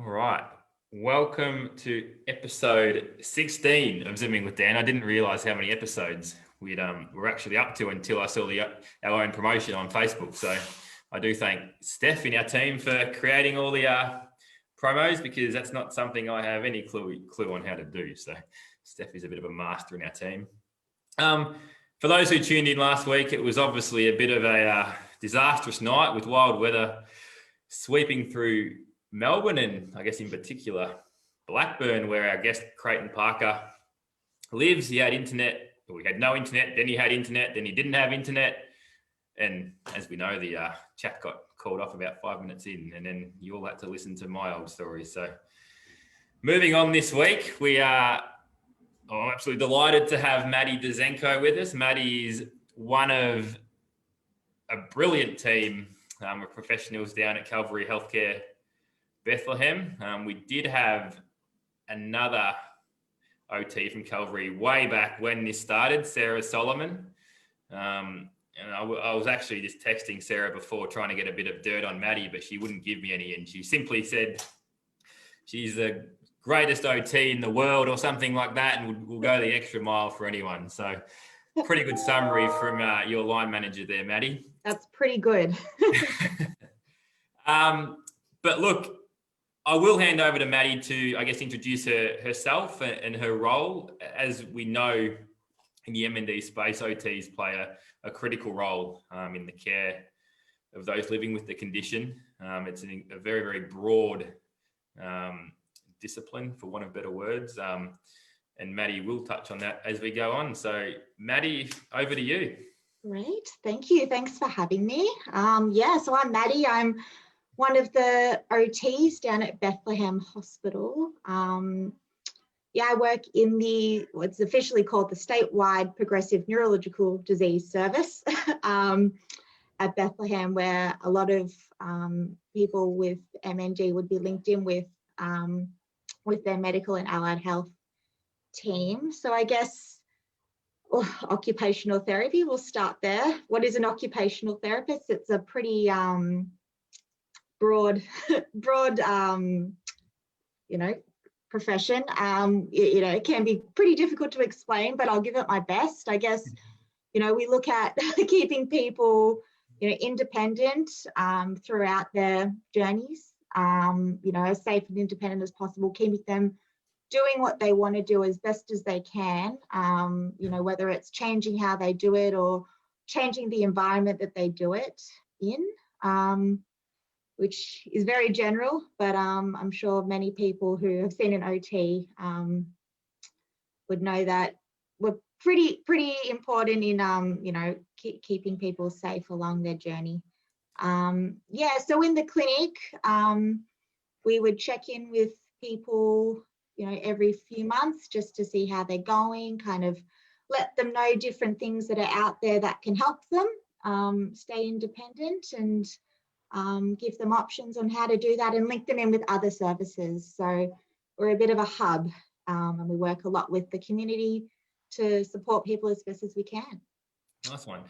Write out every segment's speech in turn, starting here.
All right. Welcome to episode 16 of Zooming with Dan. I didn't realise how many episodes we're actually up to until I saw our own promotion on Facebook. So I do thank Steph in our team for creating all the promos, because that's not something I have any clue on how to do. So Steph is a bit of a master in our team. For those who tuned in last week, it was obviously a bit of a disastrous night with wild weather sweeping through Melbourne, and I guess in particular Blackburn, where our guest Creighton Parker lives. He had internet, or he had no internet, then he had internet, then he didn't have internet, and as we know, the chat got called off about 5 minutes in, and then you all had to listen to my old story. So moving on this week, I'm absolutely delighted to have Maddie Dazenko with us. Maddie is one of a brilliant team of professionals down at Calvary Healthcare Bethlehem. We did have another OT from Calvary way back when this started, Sarah Solomon. And I was actually just texting Sarah before trying to get a bit of dirt on Maddie, but she wouldn't give me any. And she simply said she's the greatest OT in the world or something like that, and will go the extra mile for anyone. So pretty good summary from your line manager there, Maddie. That's pretty good. But look, I will hand over to Maddie to, I guess, introduce herself and her role. As we know, in the MND space, OTs play a critical role in the care of those living with the condition. It's a very, very broad discipline, for want of better words. And Maddie will touch on that as we go on. So Maddie, over to you. Great, thank you. Thanks for having me. So I'm Maddie. I'm one of the OTs down at Bethlehem Hospital. I work in what's officially called the statewide Progressive Neurological Disease Service at Bethlehem, where a lot of people with MND would be linked in with their medical and allied health team. So I guess occupational therapy, we'll start there. What is an occupational therapist? It's a pretty broad profession. It can be pretty difficult to explain, but I'll give it my best. I guess, we look at keeping people, independent throughout their journeys, as safe and independent as possible, keeping them doing what they want to do as best as they can, whether it's changing how they do it or changing the environment that they do it in. Which is very general, but I'm sure many people who have seen an OT would know that we're pretty important in keeping people safe along their journey. So in the clinic, we would check in with people every few months just to see how they're going, kind of let them know different things that are out there that can help them stay independent, and give them options on how to do that, and link them in with other services. So we're a bit of a hub, and we work a lot with the community to support people as best as we can. Nice one.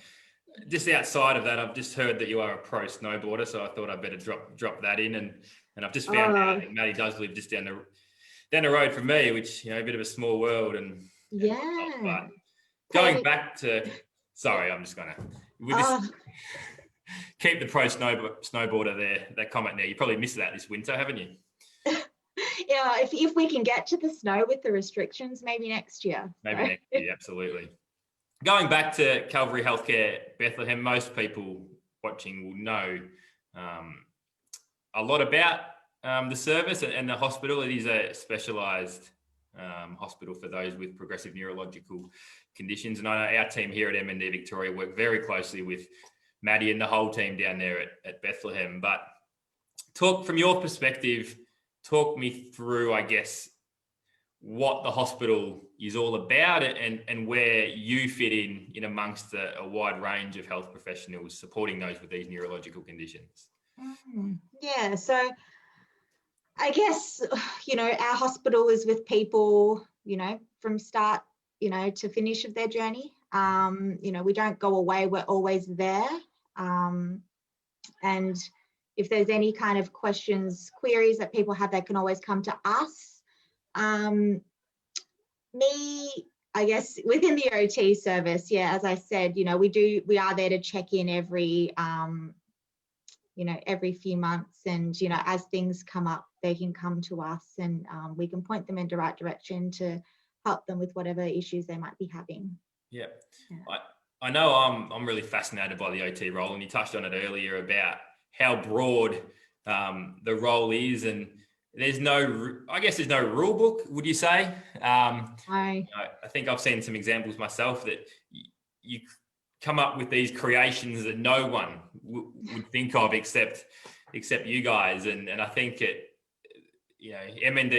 Just outside of that, I've just heard that you are a pro snowboarder, so I thought I'd better drop that in, and I've just found out that Maddie does live just down the road from me, which a bit of a small world. And but going back to, sorry, I'm just gonna keep the pro snowboarder there, that comment there. You probably missed that this winter, haven't you? Yeah, if we can get to the snow with the restrictions, maybe next year. Maybe next year, absolutely. Going back to Calvary Healthcare Bethlehem, most people watching will know a lot about the service and the hospital. It is a specialised hospital for those with progressive neurological conditions. And I know our team here at MND Victoria work very closely with Maddie and the whole team down there at Bethlehem. But from your perspective, talk me through, I guess, what the hospital is all about, and where you fit in amongst a wide range of health professionals supporting those with these neurological conditions. Yeah, so I guess, our hospital is with people, from start, to finish of their journey. We don't go away, we're always there. And if there's any kind of questions, queries that people have, they can always come to us. I guess within the OT service, yeah, as I said, we are there to check in every few months, and as things come up, they can come to us, and we can point them in the right direction to help them with whatever issues they might be having. Yeah. I know I'm really fascinated by the OT role, and you touched on it earlier about how broad the role is, and there's no rule book, would you say? I think I've seen some examples myself that you come up with these creations that no one would think of except you guys, and I think MND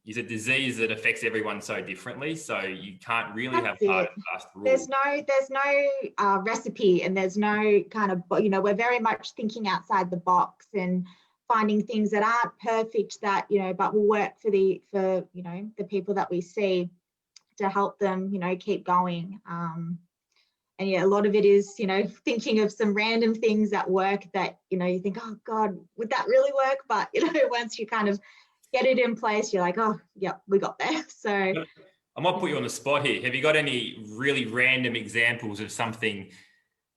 is a disease that affects everyone so differently, so you can't really have hard and fast rules. There's no recipe, and there's no kind of, we're very much thinking outside the box and finding things that aren't perfect that, but will work for the people that we see, to help them, keep going. And yeah, a lot of it is, thinking of some random things that work that, you think, oh God, would that really work? But, once you kind of get it in place, you're like, oh, yeah, we got there. So I might put you on the spot here. Have you got any really random examples of something,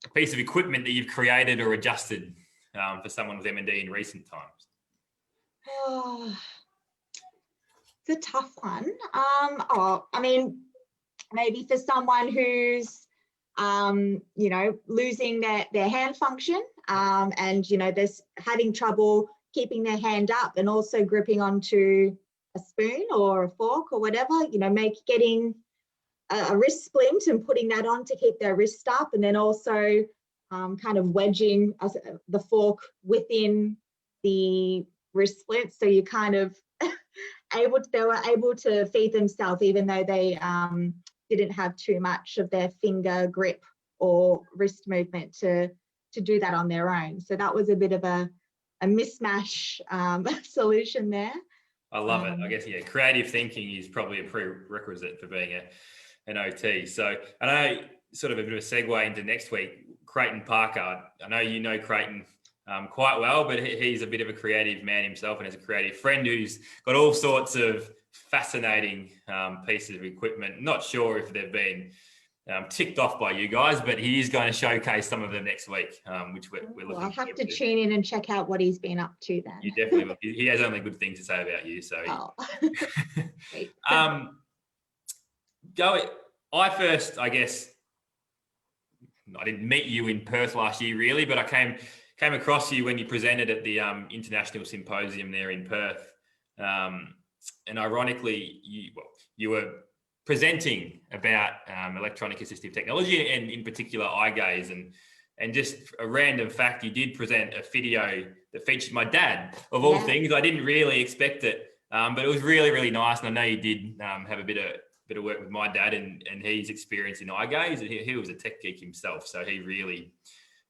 a piece of equipment that you've created or adjusted for someone with MND in recent times? Oh, it's a tough one. Maybe for someone who's, losing their hand function, and, they're having trouble keeping their hand up and also gripping onto a spoon or a fork or whatever, getting a wrist splint and putting that on to keep their wrist up, and then also kind of wedging the fork within the wrist splint, so you kind of they were able to feed themselves even though they didn't have too much of their finger grip or wrist movement to do that on their own. So that was a bit of a mismatch solution there. I love it. I guess, creative thinking is probably a prerequisite for being an OT. So I know, sort of a bit of a segue into next week, Creighton Parker. I know you know Creighton quite well, but he's a bit of a creative man himself, and has a creative friend who's got all sorts of fascinating pieces of equipment. Not sure if they've been ticked off by you guys, but he is going to showcase some of them next week, which we're looking I'll have to to tune in and check out what he's been up to then. You definitely will. He has only good things to say about you. So, I didn't meet you in Perth last year really, but I came across you when you presented at the International Symposium there in Perth. And ironically, you were presenting about electronic assistive technology, and in particular eyegaze, and just a random fact, you did present a video that featured my dad, of all things. I didn't really expect it, but it was really, really nice. And I know you did have a bit of work with my dad and his experience in eyegaze. He was a tech geek himself, so he really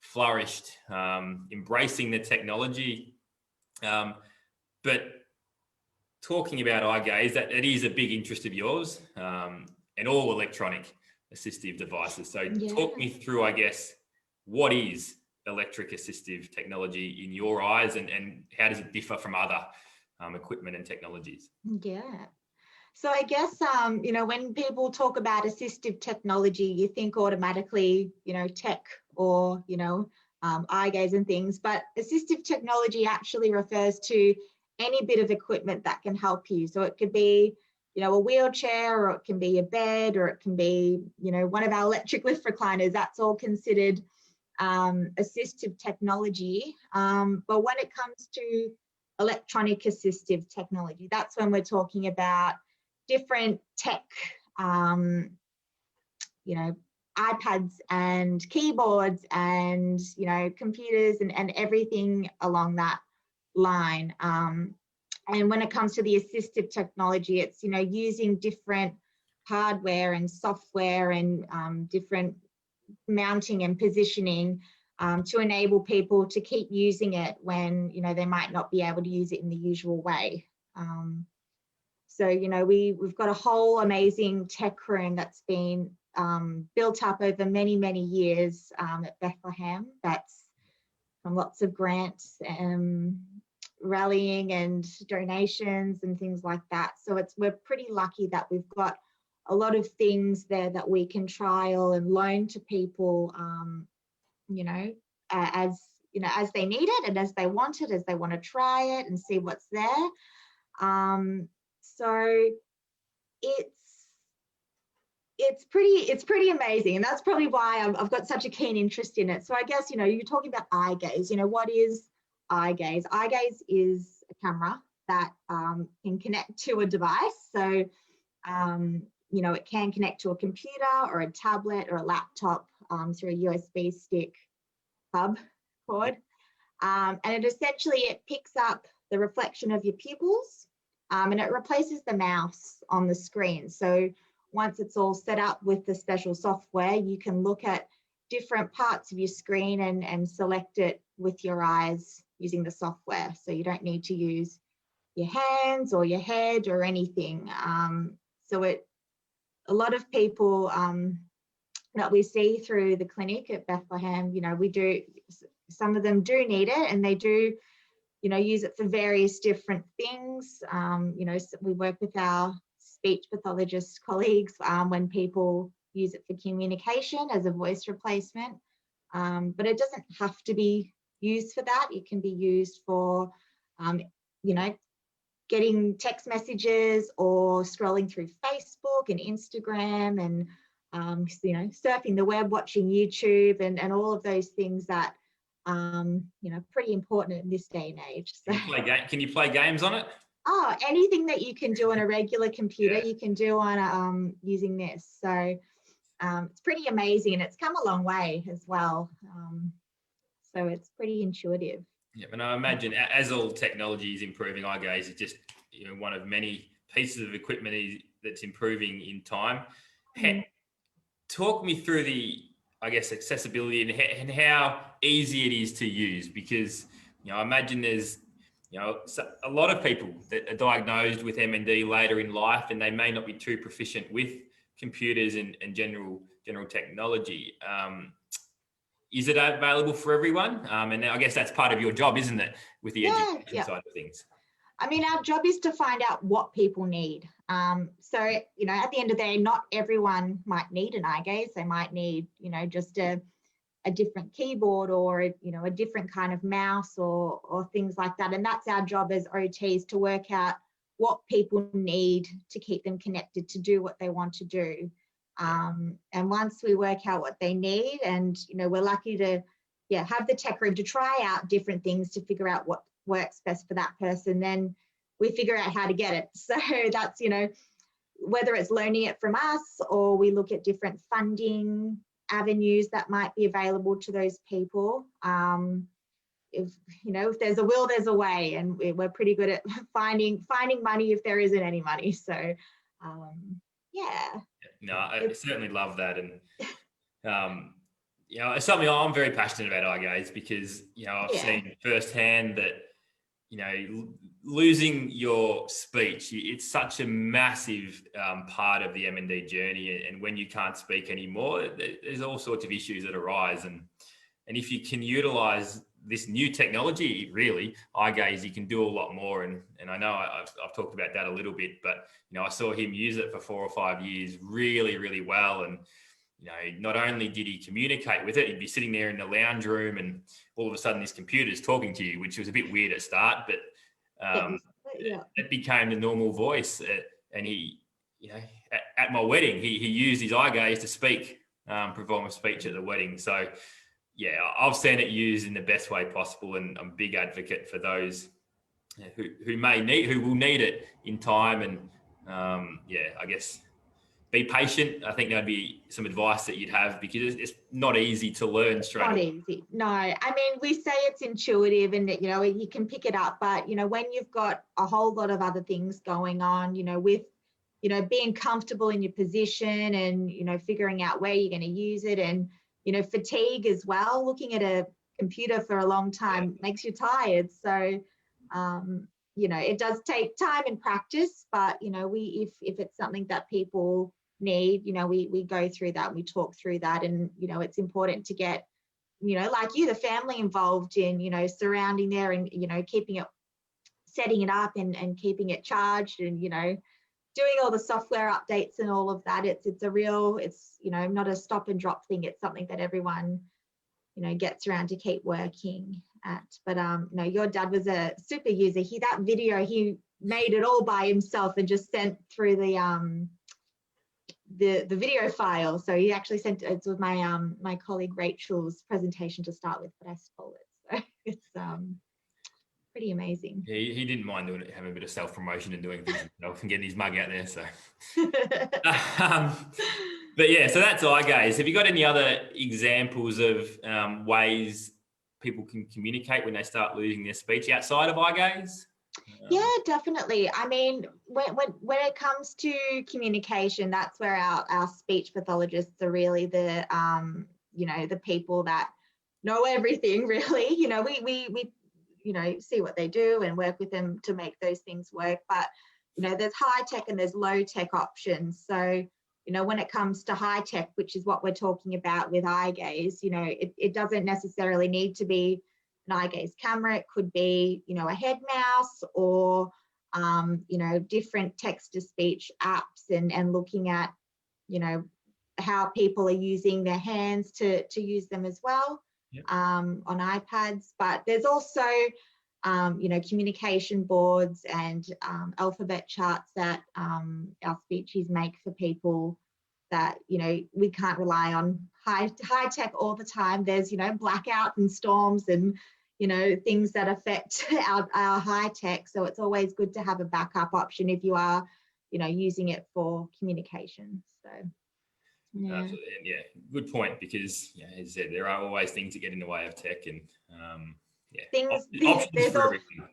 flourished, embracing the technology. But talking about eyegaze, that it is a big interest of yours, and all electronic assistive devices. So talk me through, I guess, what is electric assistive technology in your eyes, and how does it differ from other equipment and technologies? Yeah. So I guess, when people talk about assistive technology, you think automatically, tech or, eye gaze and things, but assistive technology actually refers to any bit of equipment that can help you. So it could be, a wheelchair, or it can be a bed, or it can be, one of our electric lift recliners. That's all considered assistive technology. But when it comes to electronic assistive technology, that's when we're talking about different tech, iPads and keyboards and, computers and everything along that line. And when it comes to the assistive technology, it's, using different hardware and software and different mounting and positioning to enable people to keep using it when, they might not be able to use it in the usual way. So, we've got a whole amazing tech room that's been built up over many, many years at Bethlehem. That's from lots of grants, rallying and donations and things like that. So we're pretty lucky that we've got a lot of things there that we can trial and loan to people, as they need it and as they want it, as they want to try it and see what's there. So it's pretty amazing, and that's probably why I've got such a keen interest in it. So I guess, you're talking about eye gaze. What is eye gaze? Eye gaze is a camera that can connect to a device. So it can connect to a computer or a tablet or a laptop through a USB stick hub cord, and it picks up the reflection of your pupils, and it replaces the mouse on the screen. So once it's all set up with the special software, you can look at different parts of your screen and select it with your eyes using the software. So you don't need to use your hands or your head or anything. A lot of people that we see through the clinic at Bethlehem, some of them do need it, and they do, use it for various different things. So we work with our speech pathologist colleagues when people use it for communication as a voice replacement, but it doesn't have to be used for that. It can be used for, getting text messages or scrolling through Facebook and Instagram and, surfing the web, watching YouTube and all of those things that, pretty important in this day and age. So, can you play games on it? Oh, anything that you can do on a regular computer, you can do on using this. So it's pretty amazing, and it's come a long way as well. So it's pretty intuitive. Yeah, and I imagine as all technology is improving, eye gaze is just one of many pieces of equipment that's improving in time. Talk me through the, I guess, accessibility and how easy it is to use, because I imagine there's a lot of people that are diagnosed with MND later in life, and they may not be too proficient with computers and general technology. Is it available for everyone? And I guess that's part of your job, isn't it, with the education side of things? I mean, our job is to find out what people need. So, at the end of the day, not everyone might need an eye gaze. They might need, just a different keyboard or, a different kind of mouse or things like that. And that's our job as OTs, to work out what people need to keep them connected to do what they want to do. And once we work out what they need, and, we're lucky to have the tech room to try out different things to figure out what works best for that person, then we figure out how to get it. So that's, whether it's learning it from us, or we look at different funding avenues that might be available to those people. If there's a will, there's a way, and we're pretty good at finding money if there isn't any money. So No, I certainly love that. And it's something I'm very passionate about, eye gaze, because I've seen firsthand that losing your speech, it's such a massive part of the MND journey. And when you can't speak anymore, there's all sorts of issues that arise. And if you can utilize this new technology, really, eye gaze, you can do a lot more. And I know I've talked about that a little bit, but I saw him use it for 4 or 5 years really, really well. And not only did he communicate with it, he'd be sitting there in the lounge room, and all of a sudden his computer's talking to you, which was a bit weird at start, but it became the normal voice. And he, at my wedding, he used his eye gaze to speak, perform a speech at the wedding. So I've seen it used in the best way possible, and I'm a big advocate for those who will need it in time. And I guess be patient. I think that'd be some advice that you'd have, because it's not easy to learn straight away. Not easy. No, I mean, we say it's intuitive and that, you can pick it up, but, when you've got a whole lot of other things going on, with, being comfortable in your position and, figuring out where you're going to use it, and, fatigue as well, looking at a computer for a long time makes you tired. So, it does take time and practice, but, if it's something that people need, we go through that, we talk through that, and, it's important to get like you, the family involved in, surrounding there and, keeping it, setting it up and keeping it charged and, doing all the software updates and all of that. It's not a stop and drop thing. It's something that everyone, gets around to keep working at. But your dad was a super user. That video, he made it all by himself and just sent through the video file. So he actually sent it with my colleague Rachel's presentation to start with, but I stole it. So it's pretty amazing. Yeah, he didn't mind doing it, having a bit of self-promotion and doing things himself and getting his mug out there. So, but yeah, so that's eyegaze. Have you got any other examples of ways people can communicate when they start losing their speech outside of eyegaze? Yeah, definitely. I mean, when it comes to communication, that's where our speech pathologists are really the the people that know everything. Really, we see what they do and work with them to make those things work. But there's high tech and there's low tech options. So when it comes to high tech, which is what we're talking about with eyegaze, it doesn't necessarily need to be an eyegaze camera. It could be, a head mouse or, different text to speech apps and looking at, how people are using their hands to use them as well. Yep. On iPads. But there's also, communication boards and alphabet charts that our speeches make for people that, we can't rely on high tech all the time. There's, blackouts and storms and, things that affect our high tech. So it's always good to have a backup option if you are, using it for communication. So, yeah. Yeah, good point, because, as I said, there are always things that get in the way of tech and, options for everything.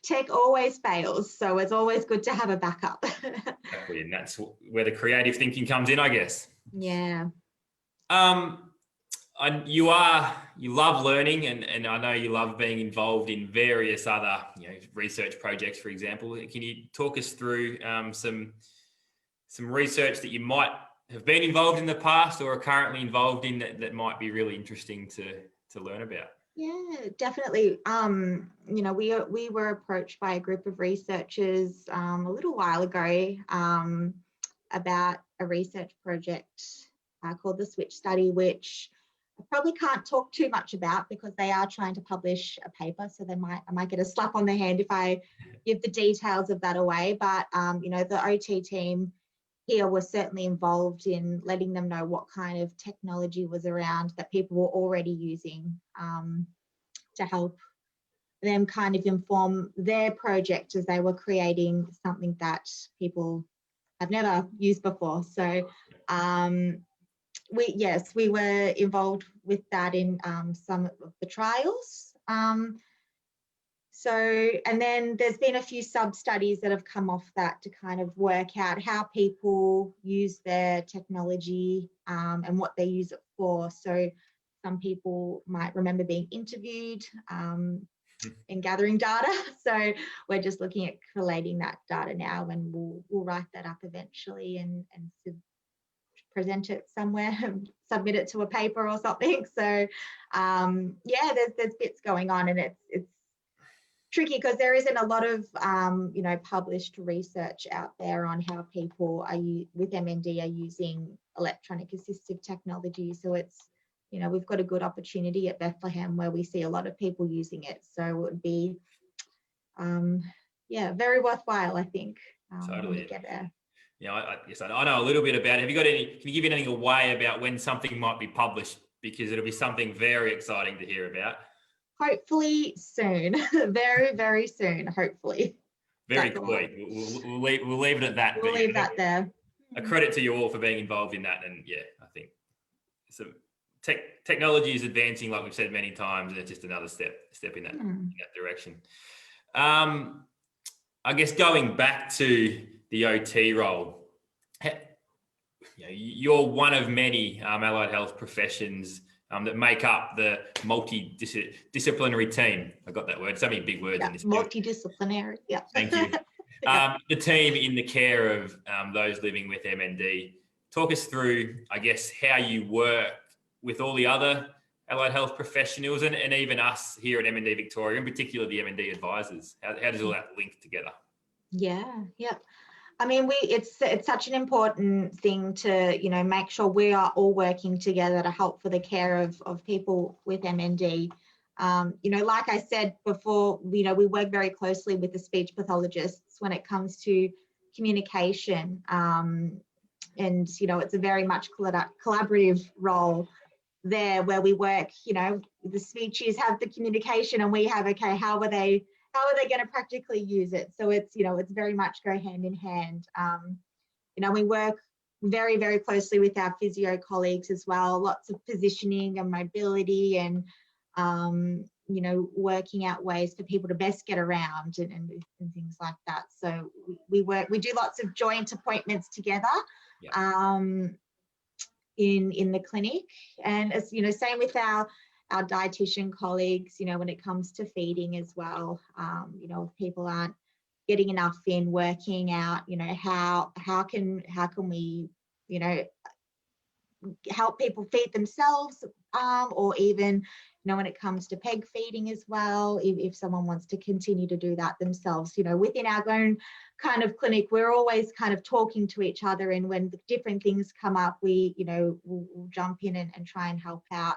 Tech always fails, so it's always good to have a backup. Exactly, and that's where the creative thinking comes in, I guess. Yeah. You love learning, and I know you love being involved in various other research projects, for example. Can you talk us through some research that you might have been involved in the past or are currently involved in that might be really interesting to learn about? Yeah, definitely. We were approached by a group of researchers a little while ago about a research project called the Switch study, which I probably can't talk too much about because they are trying to publish a paper, so I might get a slap on the hand if I give the details of that away. But the OT team here was certainly involved in letting them know what kind of technology was around that people were already using to help them kind of inform their project as they were creating something that people have never used before. So we were involved with that in some of the trials. And then there's been a few sub-studies that have come off that to kind of work out how people use their technology and what they use it for. So some people might remember being interviewed and gathering data. So we're just looking at collating that data now, and we'll write that up eventually and present it somewhere and submit it to a paper or something. So there's bits going on, and it's tricky because there isn't a lot of published research out there on how people with MND are using electronic assistive technology. So it's we've got a good opportunity at Bethlehem where we see a lot of people using it. So it would be very worthwhile, I think. Totally. When we get there. I know a little bit about it. Have you got can you give anything away about when something might be published? Because it'll be something very exciting to hear about. Hopefully soon. Very, very soon, hopefully. Very quick. We'll leave it at that. We'll leave that there. A credit to you all for being involved in that. And I think technology is advancing, like we've said many times, and it's just another step in that direction. I guess going back to the OT role, you're one of many allied health professions that make up the multidisciplinary team. I got that word. So many big words in this. Multidisciplinary. Yeah. Thank you. The team in the care of those living with MND. Talk us through, I guess, how you work with all the other allied health professionals and even us here at MND Victoria, in particular the MND advisors? How does all that link together? Yeah, yeah. I mean, it's such an important thing to, you know, make sure we are all working together to help for the care of people with MND. You know, like I said before, you know, we work very closely with the speech pathologists when it comes to communication. And, you know, it's a very much collaborative role there where we work, you know, the speeches have the communication and we have, okay, how are they going to practically use it? So it's, you know, it's very much go hand in hand. You know, we work very, very closely with our physio colleagues as well, lots of positioning and mobility and, you know, working out ways for people to best get around and things like that. So we do lots of joint appointments together. Yeah. In the clinic, and as you know, same with our dietitian colleagues, you know, when it comes to feeding as well. You know, if people aren't getting enough in, working out, you know, how can we, you know, help people feed themselves, or even, you know, when it comes to peg feeding as well, if someone wants to continue to do that themselves, you know, within our own kind of clinic, we're always kind of talking to each other, and when the different things come up, we, you know, we'll jump in and try and help out.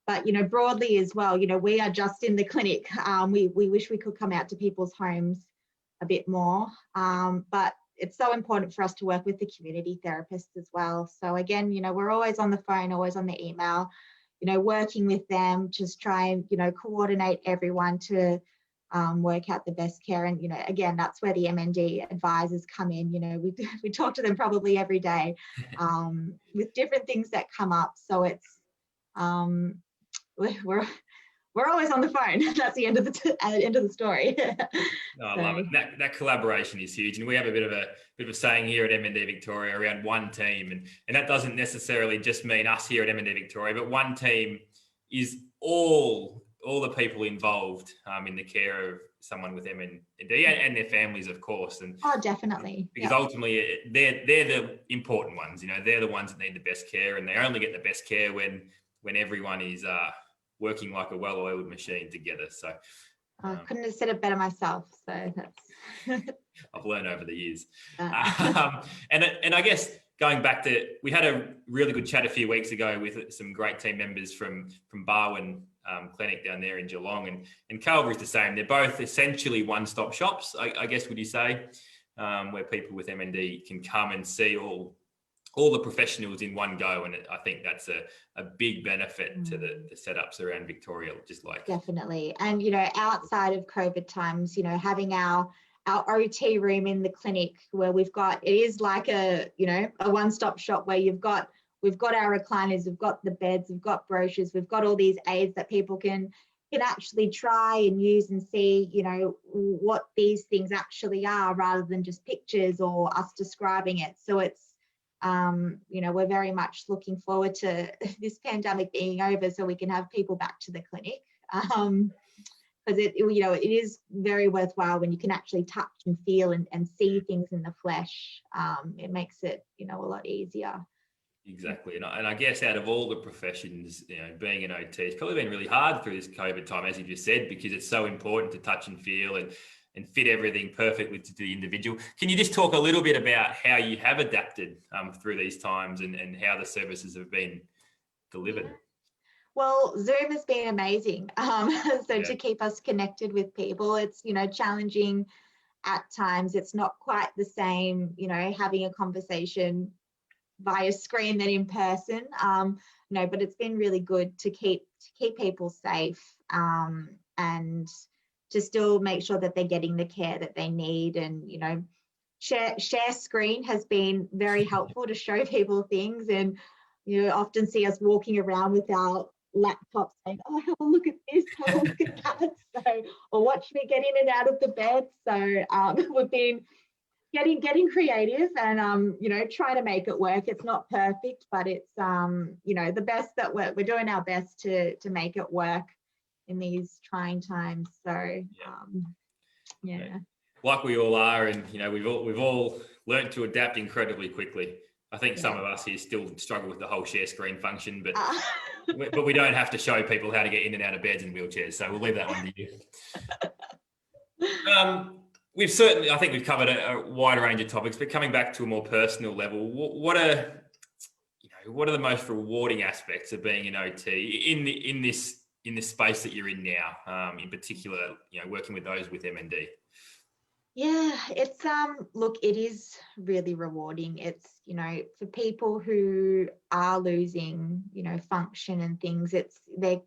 But, you know, broadly as well, you know, we are just in the clinic. We wish we could come out to people's homes a bit more, but it's so important for us to work with the community therapists as well. So again, you know, we're always on the phone, always on the email, you know, working with them, just try and, you know, coordinate everyone to work out the best care. And, you know, again, that's where the MND advisors come in. You know, we talk to them probably every day with different things that come up. So it's, we're always on the phone. That's the end of the story. Oh, I love it. That collaboration is huge, and we have a bit of a saying here at MND Victoria around one team, and that doesn't necessarily just mean us here at MND Victoria, but one team is all the people involved in the care of someone with MND and their families, of course. And definitely, because ultimately they're the important ones. You know, they're the ones that need the best care, and they only get the best care when everyone is working like a well-oiled machine together. So I couldn't have said it better myself. So that's I've learned over the years. And I guess going back to, we had a really good chat a few weeks ago with some great team members from Barwon Clinic down there in Geelong, and Calvary's the same. They're both essentially one-stop shops, I guess, would you say, where people with MND can come and see all the professionals in one go, and I think that's a big benefit to the setups around Victoria, just like. Definitely. And, you know, outside of COVID times, you know, having our OT room in the clinic where it is like a one-stop shop where we've got our recliners, we've got the beds, we've got brochures, we've got all these aids that people can actually try and use and see, you know, what these things actually are rather than just pictures or us describing it. So it's, you know, we're very much looking forward to this pandemic being over so we can have people back to the clinic, because it is very worthwhile when you can actually touch and feel and see things in the flesh. It makes it, you know, a lot easier. Exactly. And I guess out of all the professions, you know, being an OT, it's probably been really hard through this COVID time, as you just said, because it's so important to touch and feel and fit everything perfectly to the individual. Can you just talk a little bit about how you have adapted through these times and how the services have been delivered? Well, Zoom has been amazing. To keep us connected with people, it's, you know, challenging at times. It's not quite the same, you know, having a conversation via screen than in person. No, but it's been really good to keep people safe, and to still make sure that they're getting the care that they need. And, you know, share screen has been very helpful to show people things. And you often see us walking around with our laptops saying, oh, have a look at this, have a look at that. So, or watch me get in and out of the bed. So we've been getting creative and, you know, trying to make it work. It's not perfect, but it's, you know, the best that we're doing our best to make it work in these trying times. So, like we all are, and you know, we've all learned to adapt incredibly quickly. I think some of us here still struggle with the whole share screen function, but Uh, we don't have to show people how to get in and out of beds and wheelchairs. So we'll leave that one to you. I think we've covered a wider range of topics, but coming back to a more personal level, what are the most rewarding aspects of being an OT in this space that you're in now, in particular, working with those with MND? Yeah, it's look, it is really rewarding. It's, for people who are losing, function and things, we're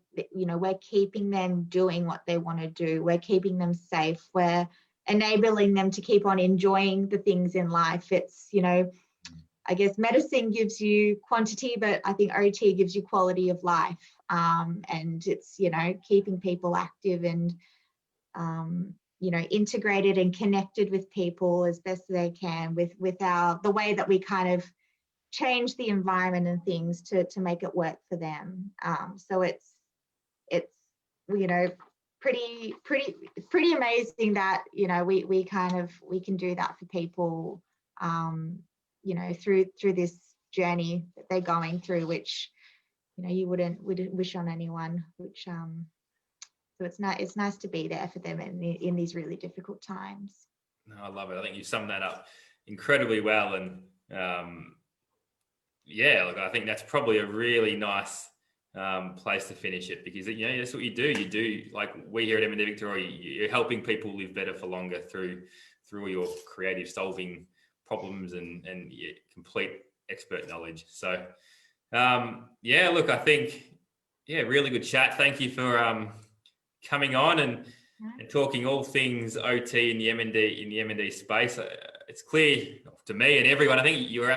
keeping them doing what they want to do. We're keeping them safe. We're enabling them to keep on enjoying the things in life. It's, I guess medicine gives you quantity, but I think OT gives you quality of life. And it's, keeping people active and integrated and connected with people as best they can with the way that we kind of change the environment and things to make it work for them. So it's pretty amazing that we can do that for people through this journey that they're going through, which you wouldn't wish on anyone, which so it's nice to be there for them in these really difficult times. No, I love it. I think you summed that up incredibly well. And I think that's probably a really nice place to finish it, because that's what you do. You do, like we here at MND Victoria, you're helping people live better for longer through all your creative solving problems and your complete expert knowledge. So I think really good chat. Thank you for coming on and talking all things OT in the MND space. It's clear to me and everyone, I think you're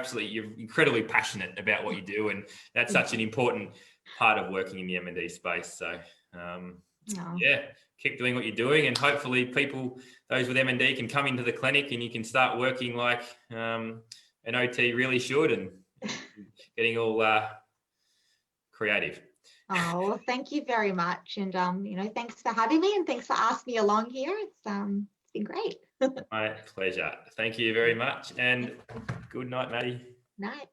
incredibly passionate about what you do, and that's such an important part of working in the MND space. So keep doing what you're doing, and hopefully those with MND can come into the clinic and you can start working like an OT really should, and getting all creative. Oh, thank you very much. And, thanks for having me, and thanks for asking me along here. It's been great. My pleasure. Thank you very much. And good night, Maddie. Night.